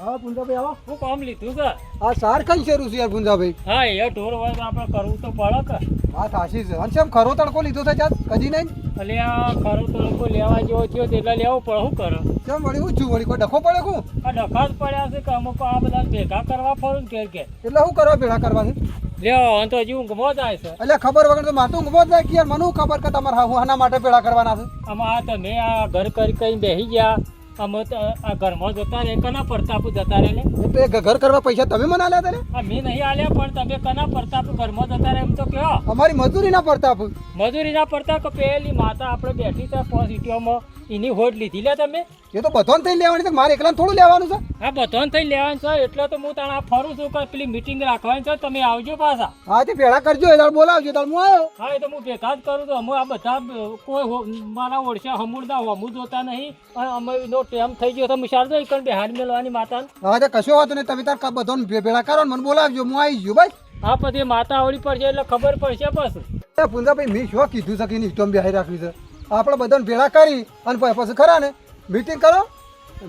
હા પુંજાભાઈ આવો. હું કામ લીધું છે આ સાર કઈ શરૂ છે યાર પુંજાભાઈ? હા એ ઢોર હોય તો આપણે કરવું તો પડે કે. હા થાશી છે. અને કેમ ખરો તડકો લીધો છે ચાલ કદી નહીં? એટલે આ ખરું તો લોકો લેવા જેવો થયો તો એટલે લેવું પડે. શું કરે કેમ વળી હું છું વળી કોઈ ડખો પડે હું? આ ડખા જ પડ્યા છે કે અમુક આ બધા ભેગા કરવા ફરું કે એટલે શું કરવા ભેળા કરવા છે? લેવો તો હજી ઊંઘમાં જાય છે. એટલે ખબર વગર તો માથું ઊંઘવો જ જાય કે યાર મને ખબર કે તમારે હું આના માટે ભેળા કરવાના છે. આમાં આ તમે આ ઘર કરી કઈ બેસી ગયા અમે તો આ ઘરમાં જતા રહે કના પ્રતાપ જતા રહે એટલે એ ઘર કરવા પૈસા તમે મને આલ્યા હતા ને? આ મેં નહીં આલ્યા પણ તમે કના પ્રતાપ ઘરમાં જતા રહે એમ તો કહો. અમારી મજૂરી ના પડતા આપું. મજૂરી ના પડતા કે પેલી માતા આપણે બેઠી છે પોઝિટિવમાં એની હોડ લીધી લે તમે. એ તો બધાને થઈને લેવાની છે મારે એકલાને થોડું લેવાનું છે. હા બધાને થઈ લેવાનું છે એટલે તો હું તાણા ફરું છું કે પેલી મીટિંગ રાખવાની છે તમે આવજો પાછા. હા તે ભેળા કરજો એ દાડ બોલાવજો દાડ હું આવ્યો. હા એ તો હું ભેગા જ કરું તો અમે આ બધા કોઈ મારા ઓળશા હમુરદા હમું જોતા નહીં અને અમે નો ટેમ થઈ ગયો તો મુશાર તો એકણ બિહાર મેળવાની માતાને. હા તે કશો વાતો નહીં તમે તાર બધાને ભેળા કરો ને મને બોલાવજો હું આવી ગયો ભાઈ. હા પછી માતા આવડી પડશે એટલે ખબર પડશે બસ. એ પુંજાભાઈ મેં શું કીધું છે કે એની સ્ટોમ બેહાઈ રાખવી છે? આપણે બધાને ભેળા કરી અને પછી ખરા ને મીટિંગ કરો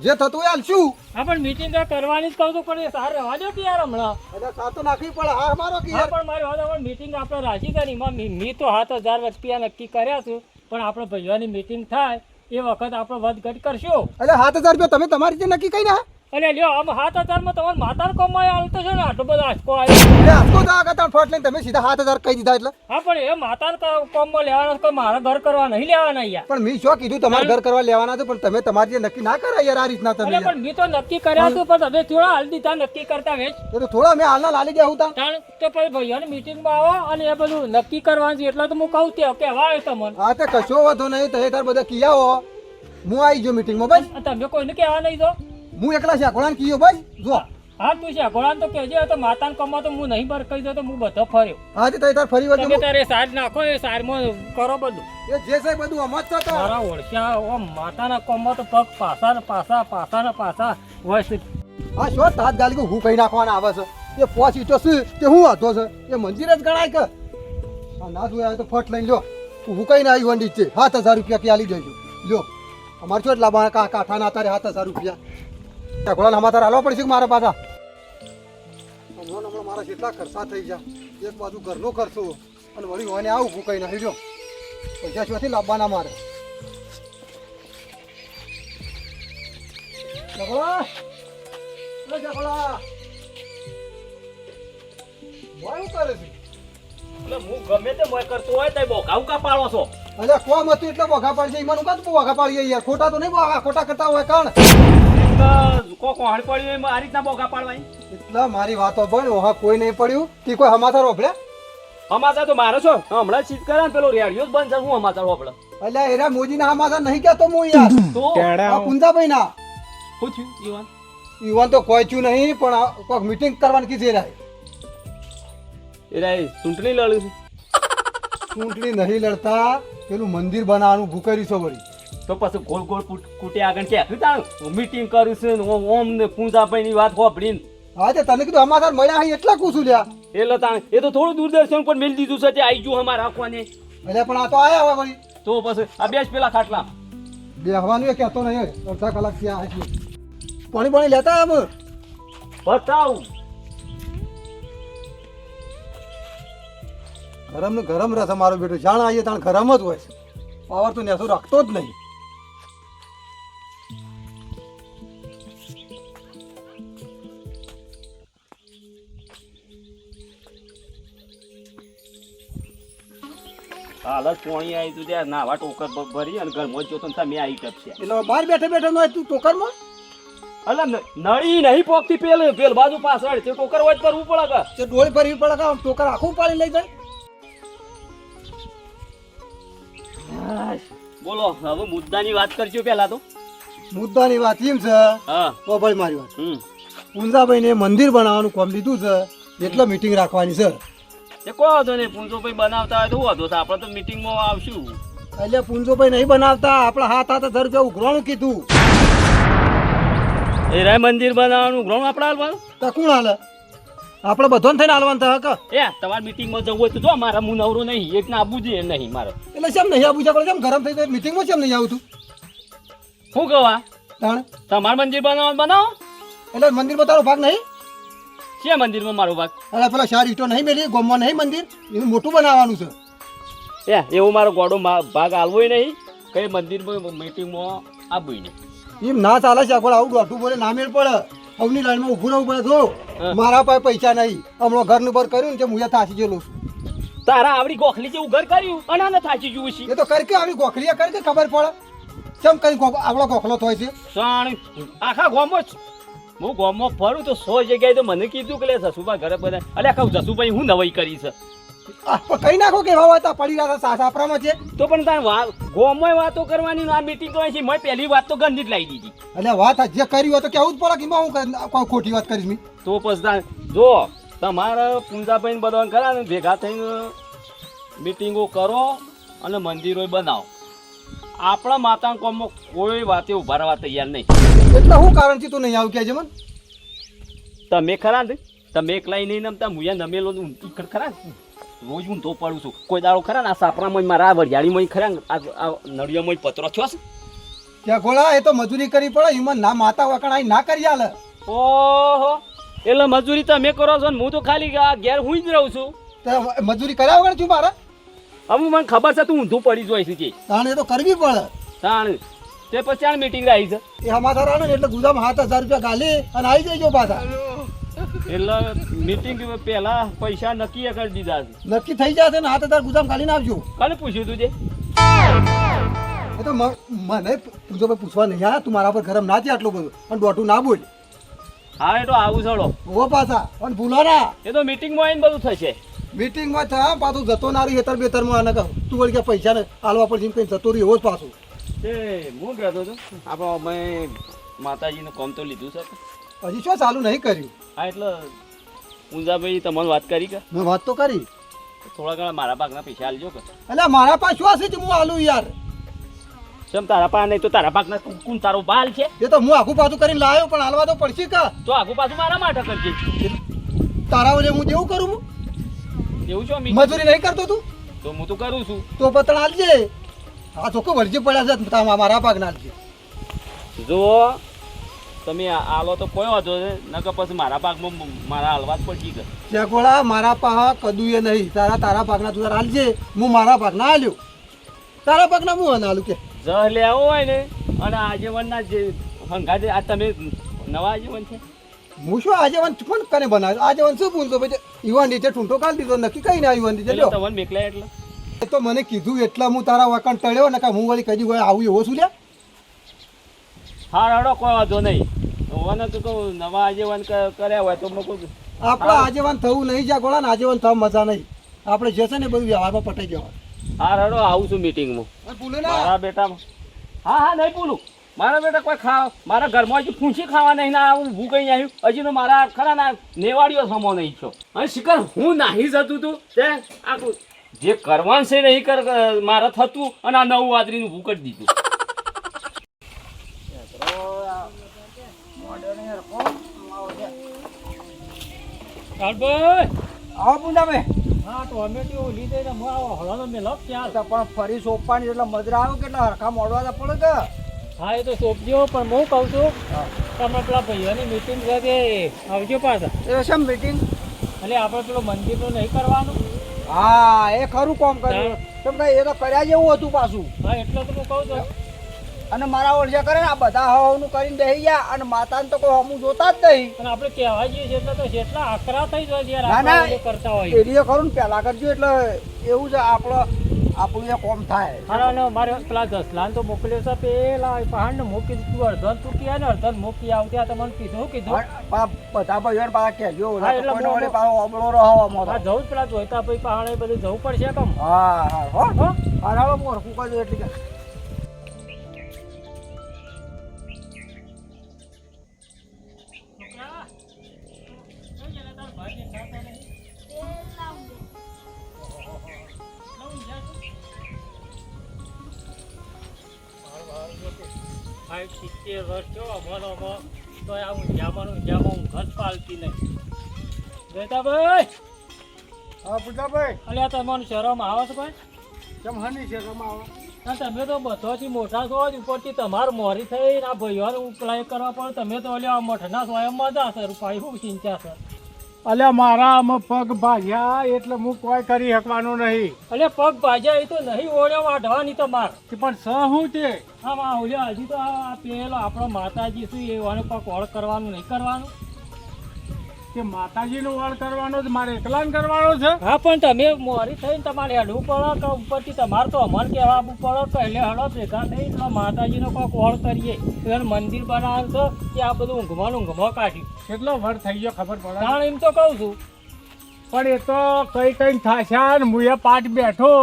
જે થતું હોય હાલશું. હા પણ મીટિંગ કરવાની જ કહું છું પણ એ સાર રહેવા દો કે યાર હમણાં. એટલે સાર તો નાખવી પડે. હા મારો કે હા પણ મારી વાત મીટિંગ આપણે રાખી કરી એમાં મેં તો 7,000 રૂપિયા નક્કી કર્યા છું પણ આપણે ભાઈઓની મીટિંગ થાય એ વખત આપણે વધઘટ કરશું. એટલે 7,000 રૂપિયા તમે તમારી રીતે નક્કી કરી ના? એટલે લ્યો આમ 7,000 માં તમારે માતાનો કમાય આવતો છે ને આટલો બધો આંચકો આવ્યો. એટલે આટલો જ આગળ તમે ફટ લઈને તમે સીધા 7,000 કહી દીધા એટલે? હા પણ એ માતાના કોમમાં લેવાના કોઈ મારા ઘર કરવા નહીં લેવાના યાર. પણ મેં શું કીધું તમારે ઘર કરવા લેવાના છે પણ તમે તમારી રીતે નક્કી ના કરાય યાર આ રીતના તમે. એટલે પણ મેં તો નક્કી કર્યા હતું પણ તમે થોડા હાલ દીધા નક્કી કરતા વેચ. એ તો થોડા મેં હાલના લાલી ગયા હું તાણ તો પછી ભાઈઓની મીટિંગમાં આવો અને એ બધું નક્કી કરવાનું છે એટલે તો હું કહું તે કહેવા આવ્યો તમને. હા તે કશો વાંધો નહીં તો તાર બધા કિયાઓ હું આવી ગયો મીટિંગમાં ભાઈ. તમે કોઈને કહેવા નહીં તો હું એકલા શાકોળાને કીયો ભાઈ જો. હા તું છે ઘોડાને તો કહેજે તો માતાને કમા તો હું નહીં બર કહી દો તો હું બધો ફર્યો. હા તે તાર ફરી વાર તમે તારે સાર નાખો એ સારમાં કરો બધું. એ જે છે બધું અમત છે તો મારા ઓળખ્યા ઓમ માતાના કોમમાં તો પગ પાછા ને પાછા પાછા ને પાછા હોય છે. હા શું તાત ગાલી હું કઈ નાખવાના આવે છે? એ પોચ ઈટો છે તે હું વાંધો છે? એ મંજીર જ ગણાય કે? હા ના જોયા તો ફટ લઈને લ્યો હું કઈ ના આવી વંડી છે 7,000 રૂપિયા કે આલી દેજો લ્યો. અમારે શું લાવવાના કાઠાના તારે 7,000 રૂપિયા ઘોડા અમારે તારે હાલવા પડશે કે મારા પાછા? હમણાં મારા કેટલા ખર્ચા થઈ જાય. એક બાજુ ઘરનો ખર્ચો અને વળી હોને આવું હું કઈ નાખી લ્યો. પૈસા શોથી લાવવાના મારે? જગોળા એ જગોળા શું કરે છે? એટલે હું ગમે તે મોય કરતો હોય તો બોકાવ કા પાડો છો? અલ્યા કોમ હતું એટલે બોઘા પાડશે ઈમાનું કાં બોઘા પાડીએ યાર? ખોટા તો નહીં બોઘા ખોટા કરતા હોય કાણ કો કોહણ પડ્યું આ રીતના બોગા પાડવાની? એટલા મારી વાતો પણ ઓહા કોઈ નહીં પડ્યું કે કોઈ સમાચાર ઓભળ્યા? સમાચાર તો મારો છો હમણાં ચીત કરે ને પેલો રેડિયો જ બંધ છે હું સમાચાર હોપડે. અલ્યા એરા મોદીના સમાચાર નહીં કહેતો હું યાર. તો આ પુંજાભાઈ ના શું થયું ઈવાન? ઈવાન તો કોઈ થયું નહીં પણ કોઈક મીટિંગ કરવાની કીધી એરા. એરા ચૂંટણી લડ્યું છે? ચૂંટણી નહીં લડતા પેલું મંદિર બનાવવાનું ભૂકર્યું છે વળી. તો પછી ગોળ ગોળ કુટે આગળ કે તાણ મીટિંગ કર્યું છે ઓમ ને પૂંજાભાઈ ની વાત હોપડીને. હા તે તને કીધું સમાચાર મળ્યા અહીં એટલા કુશું લ્યા. એટલે તાણ એ તો થોડું દૂરદર્શન પર મેળ દીધું છે તે આવી ગયું અમારે રાખવાને. એટલે પણ આ તો આયા હવે વળી. તો પછી આ બેસ પેલા ખાટલા બેહવાનું એ કહેતો નહીં અડધા કલાક ત્યાં આવી પાણી પાણી લેતા આમ બતાવ. ગરમ ને ગરમ રસ મારો બેટો જાણ આવીએ તાણ ગરમ જ હોય છે. પાવર તો નેસો રાખતો જ નહીં. હાલ જ પોણી આવી તું ત્યાં નાવા ટોકર ભરી અને ઘરમાં જોતો મેં આવી ટપશે. એટલે બહાર બેઠે બેઠે નો તું ટોકરમાં અલે નળી નહીં પોકતી પેલ બાજુ પાછળ તે ટોકર હોય કરવું પડે કે તે ડોળી ભરવી પડે કે ટોકર આખું પાણી લઈ જાય. બોલો હવે મુદ્દાની વાત કરજો પેલા તો. મુદ્દાની વાત એમ છે હા ઓ ભાઈ મારી વાત પુંજાભાઈ ને મંદિર બનાવવાનું કામ લીધું છે એટલે મીટિંગ રાખવાની છે. એ કોઈ વાંધો નહીં, પૂંજો ભાઈ બનાવતા હોય તો શું વાંધો છે, આપણે તો મીટિંગમાં આવશું. એટલે પૂંજોભાઈ નહીં બનાવતા, આપણા હાથ હાથ 1000 રૂપિયા ઉઘરાણું કીધું. એ રાય મંદિર બનાવવાનું ગ્રાઉન્ડ આપણે હાલવાનું. તો કોણ હાલે? આપણે બધાને થઈને હાલવાનું થાય કે? એ તમારે મીટિંગમાં જવું હોય તો જો, મારા હું નવરો નહીં, એક ના આવવું જોઈએ નહીં મારે. એટલે કેમ નહીં આવું છે? કેમ ગરમ થઈ જાય મીટિંગમાં કેમ નહીં આવતું? શું કહેવા તાણે તમારે મંદિર બનાવવાનું બનાવો. એટલે મંદિરમાં તારો ભાગ નહીં? છે મંદિરમાં મારો ભાગ? અરે પેલા ચાર ઈંટો નહીં મેલી ગોમમાં નહીં મંદિર, એનું મોટું બનાવવાનું છે. એવું મારો ગોડો ભાગ આલવો નહીં, કઈ મંદિરમાં મીટિંગમાં આવવું નહીં. એમ ના ચાલે છે. આગળ આવું દોઢું બોલે ના મેળ પડે. અવની લાઈનમાં ઊભું રહેવું પડે. જો મારા પાસે પૈસા નહીં, હમણાં ઘરનું બર કર્યું ને કે હું થાચી ગયેલો છું. તારા આવડી ગોખલી જેવું ઘર કર્યું અને આને થાચી જવું છે. એ તો કરી કે આવી ગોખલીએ કરી કે ખબર પડે કેમ કઈ આવડો ગોખલો થાય છે. સાણ આખા ગામમાં જ હું ગામમાં ફરું તો 100 જગ્યાએ તો મને કીધું કે લે જસુભા ઘરે બધા, અલ્યા કહું જસુભાઈ હું નવાઈ કરી છે. કઈ નાખો કે એવા હતા પડી રહ્યા હતા સાપરામાં છે. તો પણ તાર ગામમાં વાતો કરવાની, આ મીટિંગ કરવાની છે, મેં પહેલી વાત તો ગંદી જ લાવી દીધી. એટલે વાત જે કરી હોય તો કેવું જ પડે કે એમાં હું કોઈ ખોટી વાત કરીશ મી. તો પછી જો તમારે પૂંજાભાઈ બધા ખરા ને ભેગા થઈને મીટિંગો કરો અને મંદિરો બનાવો. આપણા માતાના કોમમાં કોઈ વાતે ઉભા રહેવા તૈયાર નહીં. એટલે શું કારણ છે તું નહીં આવું કે છે મને? તમે ખરા ને, તમે એકલા નહીં નમતા, મુયા નમેલો ઈકડ ખરા ને, રોજ હું તો પડું છું. કોઈ દાડો ખરા ને આ સાપરામાં મારા વરિયાળીમાં ખરા ને આ નળિયામાં પતરો થયો છે. ત્યાં ગોળા એ તો મજૂરી કરવી પડે. એમાં ના માતા વકણાઈ ના કરી હાલે. ઓહો, એટલે મજૂરી તમે કરો છો ને હું તો ખાલી આ ઘેર હું જ રહું છું. તો મજૂરી કર્યા વગર છું મારે? હવે મને ખબર છે તું ઊંધું પડી જોઈશ કે તાણે એ તો કરવી પડે. તાણ તે પછી આ મીટિંગ આવી છે એ સમાચાર આવે ને એટલે ગુદામ 7000 રૂપિયા ગાલી અને આવી જજો પાછા. એટલે મીટિંગ પહેલા પૈસા નક્કી કરી દીધા છે. નક્કી થઈ જશે ને 7000 ગુદામ ગાલીને આવજો. કાલે પૂછ્યું તું જે એ તો મને પૂછો પૂછવા નહીં. હા તું મારા પર ગરમ ના થયા આટલું બધું અને દોઢું ના બોલ. હા એ તો આવું છોડો ઓ પાછા અને ભૂલો ના. એ તો મીટિંગમાં આવીને બધું થશે. મીટિંગમાં થયા પાછું જતો ના રહ્યું હેતર બેતરમાં અને કહું તું વળી કે પૈસા ને હાલવા પર કઈ જતો રહ્યું એવો જ પાછું. તે હું કહેતો હતો આપણે અમે માતાજીનું કામ તો લીધું છે. હજી શું ચાલુ નહીં કર્યું? હા એટલે પૂંજાભાઈ તમને વાત કરી કે? મેં વાત તો કરી. થોડા ઘણા મારા ભાગના પૈસા આલજો કે? એટલે મારા પાસે શું હશે હું આલું યાર? ચમ તારા પા નહીં તો તારા ભાગના કોણ તારો બાલ છે? એ તો હું આખું પાછું કરીને લાવ્યો પણ હાલવા તો પડશે કે? તો આગુ પાછું મારા માટે કરજે. તારા વડે હું જેવું કરું હું એવું છો મજૂરી નહીં કરતો તું તો હું તો કરું છું. તો પતણ હાલજે. આ ચોખ્ખો વળજી પડ્યા છે મારા ભાગના હાલજે. જો તમે આલો તો કોઈ વાંધો છે, નકર પછી મારા ભાગમાં મારા હાલવા જ પડી ગયો. ચેકોળા મારા પાસે કદું એ નહીં. તારા ભાગના તું હાલજે. હું મારા ભાગના હાલ્યો. તારા ભાગના હું હાલું કે જહ લેવો હોય ને અને આજીવનના જે હંગાતે આ તમે નવા આજીવન છે. હું શું આજીવન પણ કને બનાવ્યો? આજીવન શું પૂછતો ભાઈ? યુવાન રીતે ઠૂંઠો કાઢી દીધો નક્કી કઈ ના યુવાન રીતે એટલે તમને મેકલા એટલે એ તો મને કીધું એટલા હું તારા વકણ ટળ્યો ને હું વળી કદી હોય આવું એવો શું લ્યા? હા રડો કોઈ વાંધો નહીં. મને તો કહું નવા આજીવન કર્યા હોય તો મૂકું. આપણે આજીવન થવું નહીં જ્યાં ગોળા ને આજીવન થવા મજા નહીં. આપણે જે છે ને બધું વ્યવહારમાં પટાઈ જવા. હા રડો આવું છું મીટિંગમાં મારા બેટામાં. હા હા નહીં બોલું. મારા બેટા કોઈ મારા ઘરમાં હજી ફૂંસી ખાવા નહીં ના આવું હું કઈ આવ્યું હજી તો મારા ખરા ના નેવાડીઓ સમો નહીં છો. અને શિખર હું નાહી જતું તું તે આખું જે કરવાનું છે નહીં મારે થતું અને આ નવું વાદરીનું ભૂ કરી દીધું. કાળભાઈ આવો પૂંજામે. હા ટોમેટો લીધે ને હળવાનો મેં લપ ત્યાં તો પણ ફરી સોંપવાની એટલે મજરા આવ્યો કેટલા હરખા મોડવા તો પડે કે? હા એ તો સોંપજો પણ હું કહું છું તમે પેલા ભાઈઓની મીટિંગ છે કે આવજો પાછા. એ શેમ મીટિંગ? એટલે આપણે પેલો મંદિરનું નહીં કરવાનું. હા એ ખરું કામ કર્યું. કેમ કે એ તો કર્યા જેવું હતું પાછું. હા એટલે તો હું કહું છું. અને મારા ઓળજા કરે ને આ બધા હવાનું કરીને બેસી ગયા અને માતાને તો કોઈ હમું જોતા જ નહીં. અને આપણે કહેવા જઈએ છીએ એટલે તો જેટલા આકરા થઈ જાય યાર ના, ના. આપણે કરતા હોય. એરીએ ખરું ને પહેલા કરજો એટલે એવું છે આપણું એ કોમ થાય. અને મારે પેલા જસલાન તો મોકલ્યો છે પેલા પહાડ ને મૂકી દીધું અડધન તૂટી આવે ને અડધન મૂકી આવતી આ તમને કીધું કીધું. બધા ભાઈઓને પાછા કહેજો. હા, એટલે કોઈને વળી પાછો અબળો રહો આમાં હા તો. જવું જ પેલા જોઈતા ભાઈ પહાડ એ બધું જવું પડશે કમ. હા હા હો હો? હારાળો મોરખું કરજો એટલે કે 60-70 વર્ષ થયો અમારો તો આ ઊંઝામાં ઊંઘ જ પાલતી નહીં. બેટાભાઈ, હા પૂજાભાઈ, અલ્યા તમને શરમ આવે છે ભાઈ? કેમ હની છે રમાવો? ના તમે તો બધાથી મોટા છો જ, ઉપરથી તમારે મોરી થઈ આ ભાઈઓને ઉકલાઈ કરવા પડે. તમે તો ઓલ્યા મઠના સ્વયંમાં જ હશે રૂપાઈ, શું ચિંતા છે? અલ્યા મારા આમાં પગ ભાગ્યા એટલે હું કોઈ કરી શકવાનું નહીં. અલ્યા પગ ભાજ્યા એ તો નહીં ઓળ્યો વાઢવાની તમારે. પણ શું તે હા ઓલ્યા હજી તો આ પેલો આપણો માતાજી શું એવાનો પગ ઓળ કરવાનું નહીં કરવાનું. કે માતાજીનો વાળ કરવાનો જ મારે એકલાને કરવાનો છે? હા પણ તમે મોરી થઈને તમારે હેડવું પડે કે ઉપરથી તમારે તો અમન કહેવાનું પડે કે એટલે હડો ભેગા થઈ એટલે માતાજીનો કોઈક ઓળ કરીએ. એનું મંદિર બનાવવાનું છે કે આ બધું ઊંઘમાં કાઢ્યું. કેટલો વર થઈ ગયો ખબર પડે? કારણ એમ તો કહું છું. પણ એ તો કઈ થાશા ને હું એ પાઠ બેઠો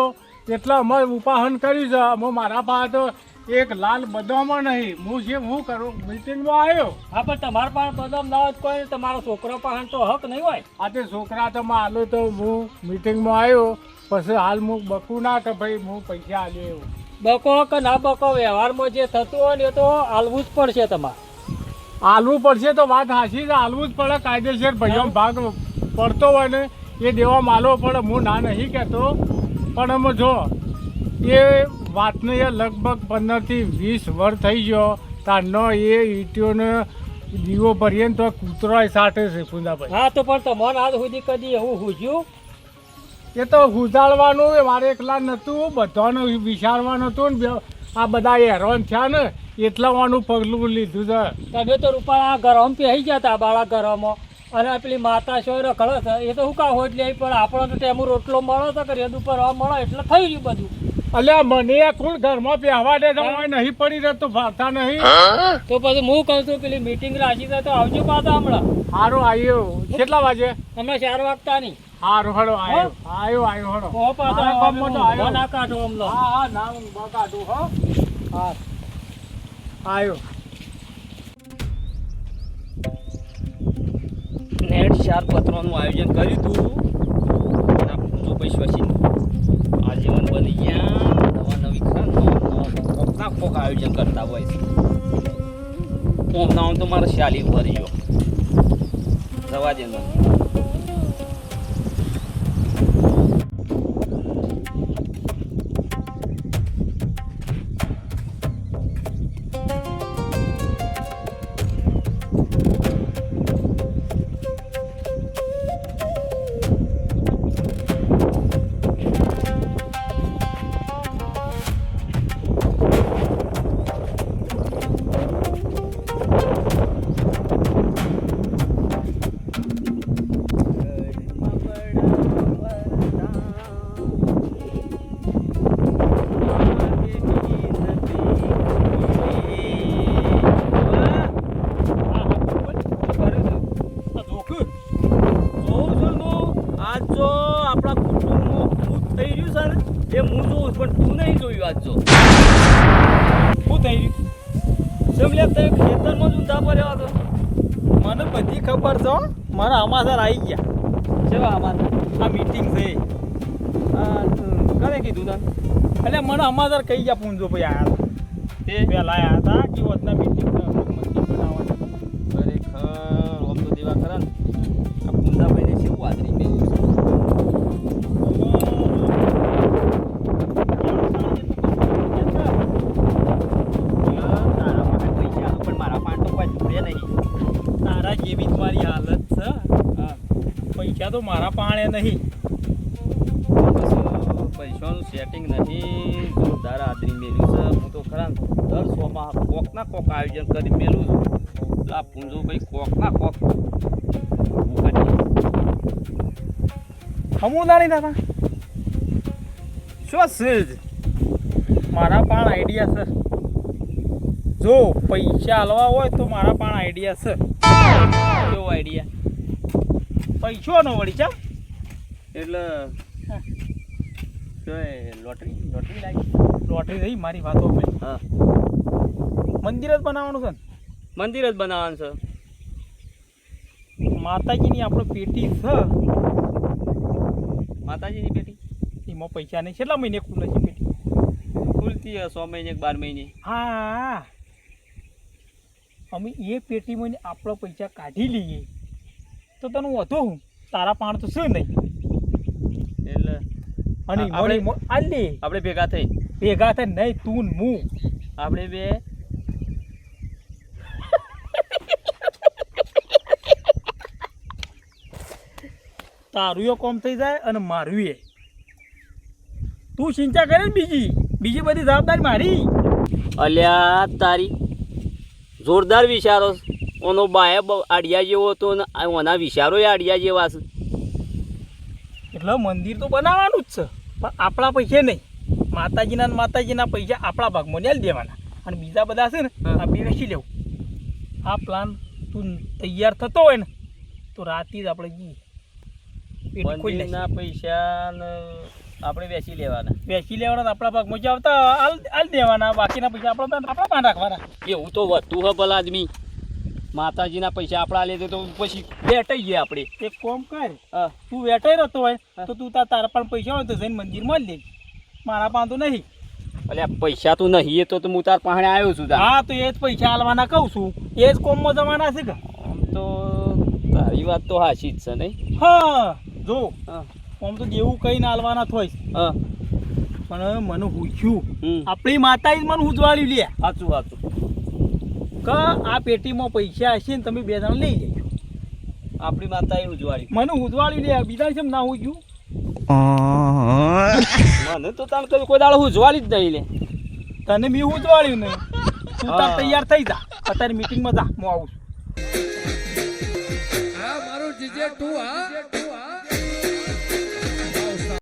એટલે અમે ઉપાહન કર્યું છે. અમે મારા પાસે તો એક લાલ બદામાં નહીં. હું કરું મિટિંગમાં આવ્યો. હા પણ તમારા પાસે બદામ ના હોય તો કોઈ તમારો છોકરો પાસે તો હક નહીં હોય. આ તે છોકરા તો આલો તો હું મિટિંગમાં આવ્યો. પછી હાલ હું બકું ના કે ભાઈ હું પૈસા આલ્યો એવું. બકો કે ના બકો વ્યવહારમાં જે થતું હોય ને એ તો હાલવું જ પડશે તમારે. હાલવું પડશે તો વાત હાચી છે. હાલવું જ પડે કાયદેસર. ભાઈઓ ભાગ પડતો હોય ને એ દેવા માલવો પડે. હું ના નહીં કહેતો પણ અમે જો એ વાતને એ લગભગ 15 થી 20 વર્ષ થઈ ગયો તારનો એ ઈટીઓને દીવો ભરીએ ને તો કૂતરો સાટે છે ફૂંદાભાઈ. હા તો પણ તમારે આજ સુધી કદી એવું હુજ્યું? એ તો હુજાડવાનું એ મારે એકલા નહોતું, બધાને વિચારવાનું હતું ને આ બધા હેરાન થયા ને એટલાવાનું પગલું લીધું છે. તમે તો રૂપાળા ઘરમાં પહેરી ગયા હતા બાળા ઘરમાં અને પેલી માતા છો રખડે છે એ તો શું કા હોટ લે પણ આપણો તો ટેમો રોટલો મળે છે કે રેદ ઉપર મળે એટલે થઈ ગયું બધું. અલ્યા મને આ કોણ ઘરમાં પહેવા દે તો નહીં પડી રહેતો ભાવતા નહીં. તો પછી હું કહું છું પેલી મીટિંગ રાખી છે તો આવજો પાછા હમણાં. સારું આવ્યો. કેટલા વાગે? હમણાં 4 વાગતા નહીં. સારું હળો આવ્યો હળો. હો પાછા મારા ગામમાં તો આવ્યો. ના કાઢો હમલો. હા ના હું કાઢું. હા આવ્યો. નેટ 4 પત્રોનું આયોજન કર્યું હતું એના પૂજો પૈસા આજીવન બની ગયા. નવી ખરા કોક આયોજન કરતા હોય છે. ઓમ તો મારે શાલી ભરી ગયો જવા દે. એ હું જોઉં પણ તું નહીં જોયું આજ જો. શું થઈ ગયું? સમલે તમે ખેતરમાં જ ઊંધા પડ્યો હતો. મને બધી ખબર છે. મારા અમાસર આવી ગયા. કેવા આમાં આ મીટિંગ છે. કરે કીધું તને? એટલે મને અમાસર કહી ગયા પૂંજો ભાઈ આવ્યા હતા. તે પહેલા આવ્યા હતા કે વધના મીટિંગ મંદિર બનાવવાની. ખરેખર આમ તો દેવા ખરા ને આ પૂંજાભાઈને કેવું આદરી મેળ્યું છે. તારા પાસે પૈસા પણ મારા પાસે તો કોઈ જોડે નહીં. તારા જેવી જ મારી હાલત છે. હા પૈસા તો મારા પાણે નહીં. પૈસાનું સેટિંગ નહીં. જોરદાર આદરી મેળ્યું છે. હું તો ખરા ને દર 100 માં કોક ના કોક આયોજન કરી મેલું છું. એટલે આ પૂંજુભાઈ કોક ના કોક ઊભું કરી. હમું ના નહીં દાદા. શું છે જ મારા પાણ આઈડિયા છે. જો પૈસા હાલવા હોય તો મારા પાણ આઈડિયા છે. કેવો આઈડિયા? પૈસો નો વળી ચા એટલે લોટરી લાગી. લોટરી થઈ મારી વાતો ભાઈ. હા મંદિર જ બનાવવાનું છે ને. મંદિર જ બનાવવાનું છે. માતાજીની આપણે પેટી છે. માતાજીની પેટી એમાં પૈસા નહીં. કેટલા મહિને ખુલે છે પેટી? ખુલતી હોય 100 મહિને કે 12 મહિને. હા અમે એ પેટીમાં આપણો પૈસા કાઢી લઈએ તો તને વધુ હું તારા પાણ તો શું નહીં એટલે અને આપણે- આલ દે આપણે ભેગા થઈ ભેગા થાય નહીં તું ને હું આપણે બે તારું એ કોમ થઈ જાય અને મારું એ તું ચિંતા કરે ને બીજી બધી જવાબદારી મારી અલ્યા તારી જોરદાર વિચારો ઓનો બાયા આડિયા જેવો હતો ને ઓના વિચારો આડિયા જેવા છે એટલે મંદિર તો બનાવવાનું જ છે પણ આપણા પૈસે નહીં માતાજીના પૈસા આપણા ભાગમાં નહીં દેવાના અને બીજા બધા છે ને આ બે વેચી લેવું આ પ્લાન તું તૈયાર થતો હોય ને તો રાતે જ આપણે જઈએ પેટી ખોલી લઈશું. મંદિરના પૈસા ને આપણે વેચી લેવાના વેચી લેવાના આપણા ભાગમાં જે આવતા આલ દેવાના બાકીના પૈસા આપણા પાન રાખવાના એવું તો વધતું હે ભલા આદમી માતાજીના પૈસા આપણા લે તો પછી બેટાઈ ગયા આપણે એક કોમ કર હા તું વેટાઈ રહેતો હોય તો તું તારા પણ પૈસા હોય તો જઈને મંદિરમાં જ લે મારા પાસે તો નહીં અલ્યા પૈસા તો નહીં એ તો હું તાર પાસે આવ્યો છું તાર. હા તો એ જ પૈસા આલવાના કહું છું એ જ કોમમાં જવાના છે કે આમ તો તારી વાત તો હાચી જ છે નહીં હા જો હા આમ તો દેવું કઈ આલવાના થોય હા પણ મને પૂછ્યું હમ આપણી માતાએ જ મને ઉજવાળ્યું લે સાચું સાચું કે આ પેટીમાં પૈસા હશે ને તમે બે જણ લઈ જજો આપણી માતાએ ઉજવાડી મને ઉજવાળ્યું લે બીજા છે ના ઉજ્યું મને તો તાર કોઈ દાડો ઉજવાડી જ નહીં લે તને મેં ઉજવાળ્યું નહીં તું તાર હા. તૈયાર થઈ જા અત્યારે મીટિંગમાં જા હું આવું છું આ મારું જીજે તું હા